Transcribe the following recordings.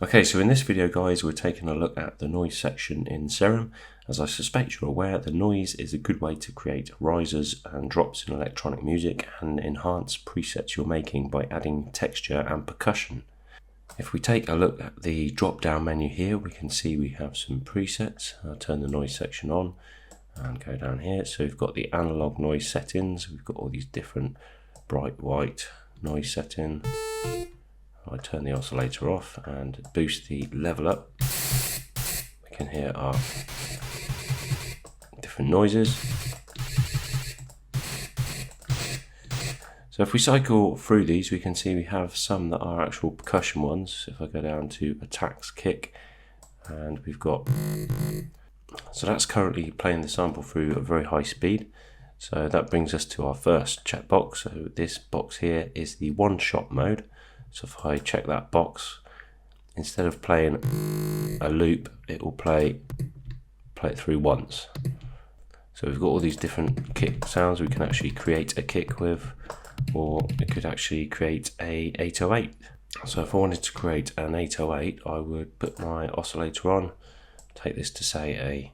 Okay, so in this video guys, we're taking a look at the noise section in Serum. As I suspect you're aware, the noise is a good way to create risers and drops in electronic music and enhance presets you're making by adding texture and percussion. If we take a look at the drop down menu here, we can see we have some presets. I'll turn the noise section on and go down here. So we've got the analog noise settings, we've got all these different bright white noise settings. I turn the oscillator off and boost the level up. We can hear our different noises. So if we cycle through these, we can see we have some that are actual percussion ones. If I go down to attacks kick, and we've got, so that's currently playing the sample through at very high speed. So that brings us to our first checkbox. So this box here is the one shot mode. So if I check that box, instead of playing a loop, it will play it through once. So we've got all these different kick sounds we can actually create a kick with, or it could actually create a 808. So if I wanted to create an 808, I would put my oscillator on, take this to say a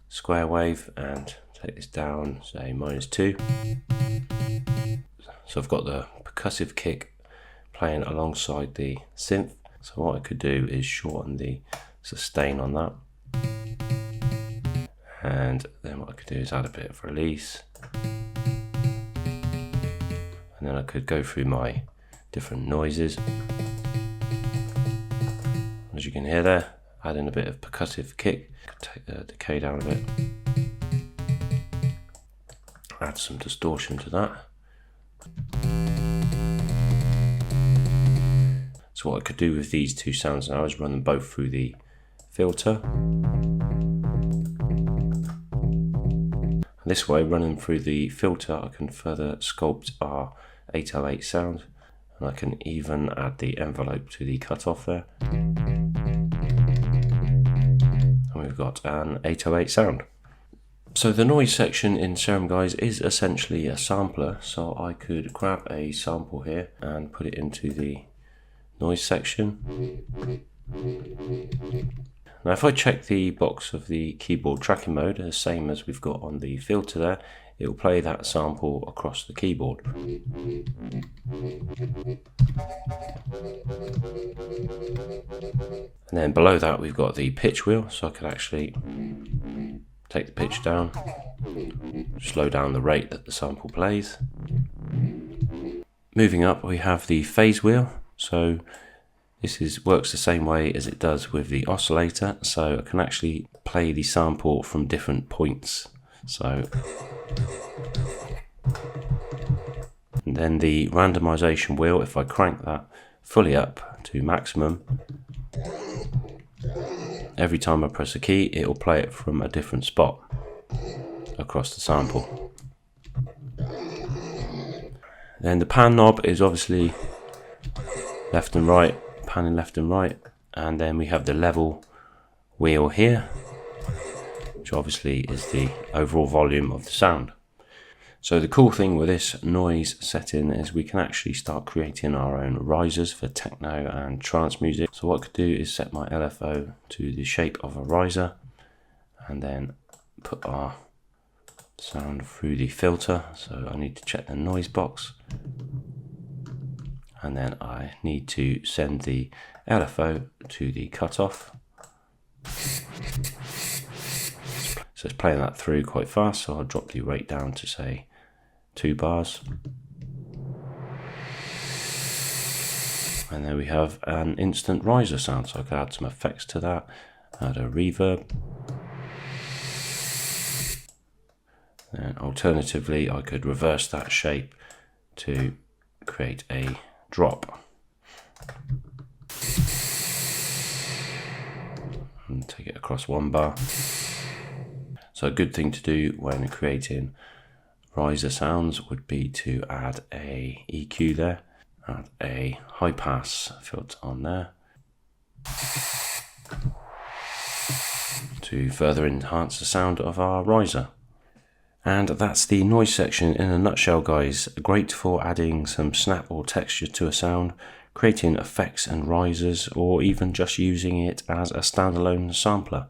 square wave, and take this down, say -2. So I've got the percussive kick playing alongside the synth. So what I could do is shorten the sustain on that, and then what I could do is add a bit of release, and then I could go through my different noises. As you can hear there, add in a bit of percussive kick, take the decay down a bit, add some distortion to that. So what I could do with these two sounds now is run them both through the filter. This way, running through the filter, I can further sculpt our 808 sound, and I can even add the envelope to the cutoff there. And we've got an 808 sound. So the noise section in Serum, guys, is essentially a sampler. So I could grab a sample here and put it into the noise section. Now if I check the box of the keyboard tracking mode, the same as we've got on the filter there, it will play that sample across the keyboard. And then below that we've got the pitch wheel, so I could actually take the pitch down, slow down the rate that the sample plays. Moving up, we have the phase wheel. So this works the same way as it does with the oscillator, so I can actually play the sample from different points. So, and then the randomization wheel, if I crank that fully up to maximum, every time I press a key, it will play it from a different spot across the sample. Then the pan knob is obviously left and right, panning left and right, and then we have the level wheel here, which obviously is the overall volume of the sound. So the cool thing with this noise setting is we can actually start creating our own risers for techno and trance music. So what I could do is set my LFO to the shape of a riser, and then put our sound through the filter. So I need to check the noise box, and then I need to send the LFO to the cutoff. So it's playing that through quite fast, so I'll drop the rate down to say 2 bars. And then we have an instant riser sound, so I can add some effects to that, add a reverb. And alternatively, I could reverse that shape to create a drop. And take it across 1 bar. So a good thing to do when creating riser sounds would be to add a EQ there, add a high pass filter on there to further enhance the sound of our riser. And that's the noise section in a nutshell, guys. Great for adding some snap or texture to a sound, creating effects and risers, or even just using it as a standalone sampler.